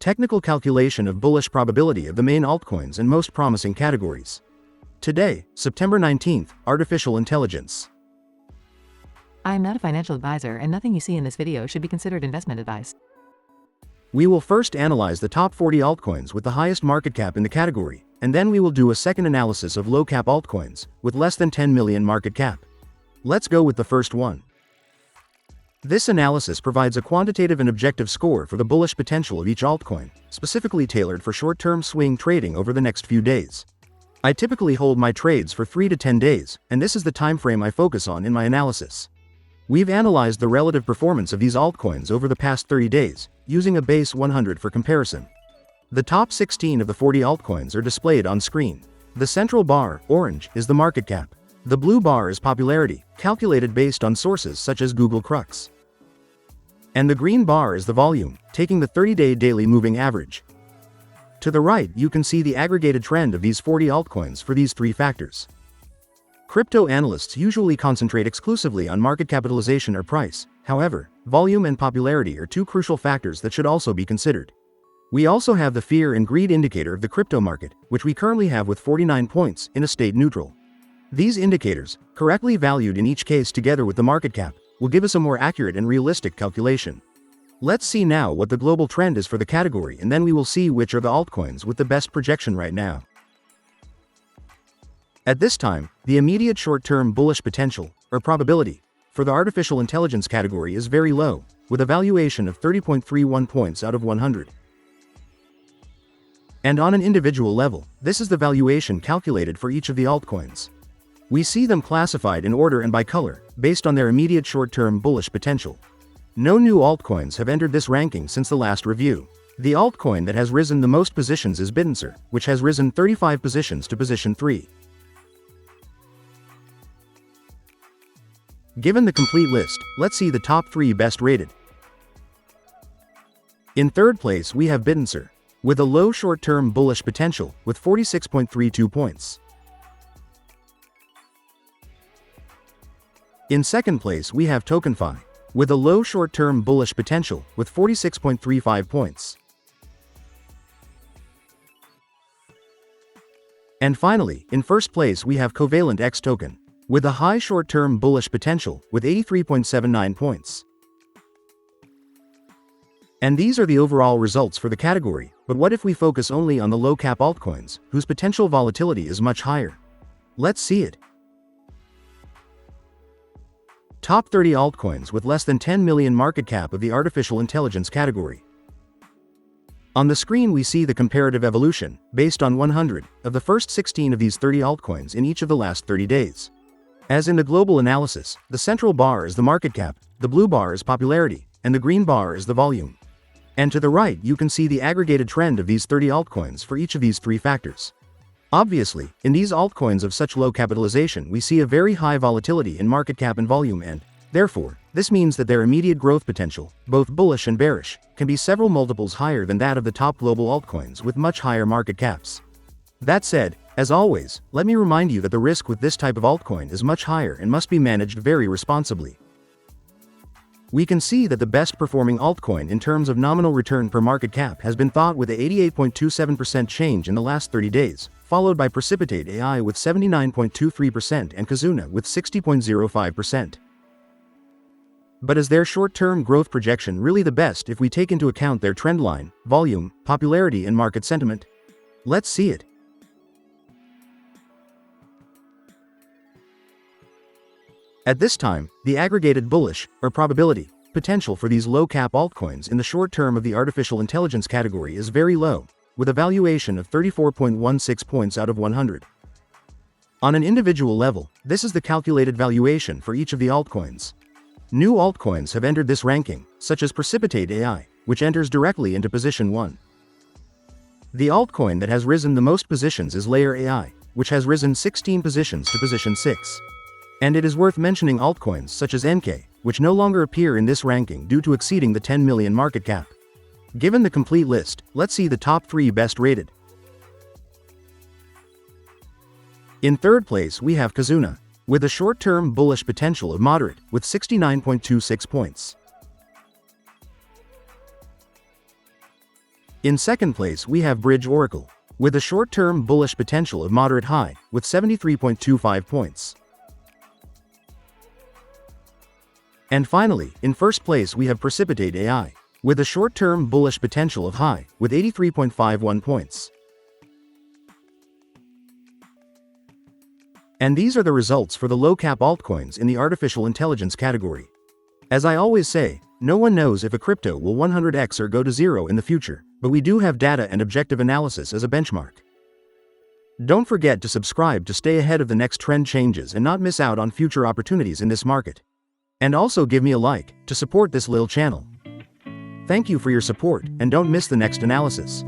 Technical calculation of bullish probability of the main altcoins and most promising categories. Today, September 19th, Artificial Intelligence. I am not a financial advisor and nothing you see in this video should be considered investment advice. We will first analyze the top 40 altcoins with the highest market cap in the category, and then we will do a second analysis of low-cap altcoins with less than 10 million market cap. Let's go with the first one. This analysis provides a quantitative and objective score for the bullish potential of each altcoin, specifically tailored for short-term swing trading over the next few days. I typically hold my trades for 3 to 10 days, and this is the time frame I focus on in my analysis. We've analyzed the relative performance of these altcoins over the past 30 days, using a base 100 for comparison. The top 16 of the 40 altcoins are displayed on screen. The central bar, orange, is the market cap. The blue bar is popularity, calculated based on sources such as Google Crux. And the green bar is the volume, taking the 30-day daily moving average. To the right, you can see the aggregated trend of these 40 altcoins for these three factors. Crypto analysts usually concentrate exclusively on market capitalization or price. However, volume and popularity are two crucial factors that should also be considered. We also have the fear and greed indicator of the crypto market, which we currently have with 49 points in a state neutral. These indicators, correctly valued in each case together with the market cap, will give us a more accurate and realistic calculation. Let's see now what the global trend is for the category, and then we will see which are the altcoins with the best projection right now. At this time, the immediate short-term bullish potential, or probability, for the artificial intelligence category is very low, with a valuation of 30.31 points out of 100. And on an individual level, this is the valuation calculated for each of the altcoins. We see them classified in order and by color, based on their immediate short-term bullish potential. No new altcoins have entered this ranking since the last review. The altcoin that has risen the most positions is Bittensor, which has risen 35 positions to position 3. Given the complete list, let's see the top 3 best rated. In third place we have Bittensor, with a low short-term bullish potential, with 46.32 points. In second place we have TokenFi, with a low short-term bullish potential, with 46.35 points. And finally, in first place we have Covalent X Token, with a high short-term bullish potential, with 83.79 points. And these are the overall results for the category, but what if we focus only on the low-cap altcoins, whose potential volatility is much higher? Let's see it. Top 30 altcoins with less than 10 million market cap of the artificial intelligence category. On the screen we see the comparative evolution, based on 100, of the first 16 of these 30 altcoins in each of the last 30 days. As in the global analysis, the central bar is the market cap, the blue bar is popularity, and the green bar is the volume. And to the right you can see the aggregated trend of these 30 altcoins for each of these three factors. Obviously, in these altcoins of such low capitalization we see a very high volatility in market cap and volume, and, therefore, this means that their immediate growth potential, both bullish and bearish, can be several multiples higher than that of the top global altcoins with much higher market caps. That said, as always, let me remind you that the risk with this type of altcoin is much higher and must be managed very responsibly. We can see that the best performing altcoin in terms of nominal return per market cap has been thought with a 88.27% change in the last 30 days, followed by Precipitate.ai with 79.23% and Kizuna with 60.05%. But is their short-term growth projection really the best if we take into account their trendline, volume, popularity and market sentiment? Let's see it. At this time, the aggregated bullish, or probability, potential for these low-cap altcoins in the short term of the artificial intelligence category is very low, with a valuation of 34.16 points out of 100. On an individual level, this is the calculated valuation for each of the altcoins. New altcoins have entered this ranking, such as Precipitate.ai, which enters directly into position 1. The altcoin that has risen the most positions is Layer AI, which has risen 16 positions to position 6. And it is worth mentioning altcoins such as NK, which no longer appear in this ranking due to exceeding the 10 million market cap. Given the complete list, let's see the top 3 best rated. In third place we have Kizuna, with a short-term bullish potential of moderate, with 69.26 points. In second place we have Bridge Oracle, with a short-term bullish potential of moderate high, with 73.25 points. And finally, in first place we have Precipitate.ai, with a short-term bullish potential of high, with 83.51 points. And these are the results for the low-cap altcoins in the artificial intelligence category. As I always say, no one knows if a crypto will 100x or go to zero in the future, but we do have data and objective analysis as a benchmark. Don't forget to subscribe to stay ahead of the next trend changes and not miss out on future opportunities in this market. And also give me a like to support this little channel. Thank you for your support, and don't miss the next analysis.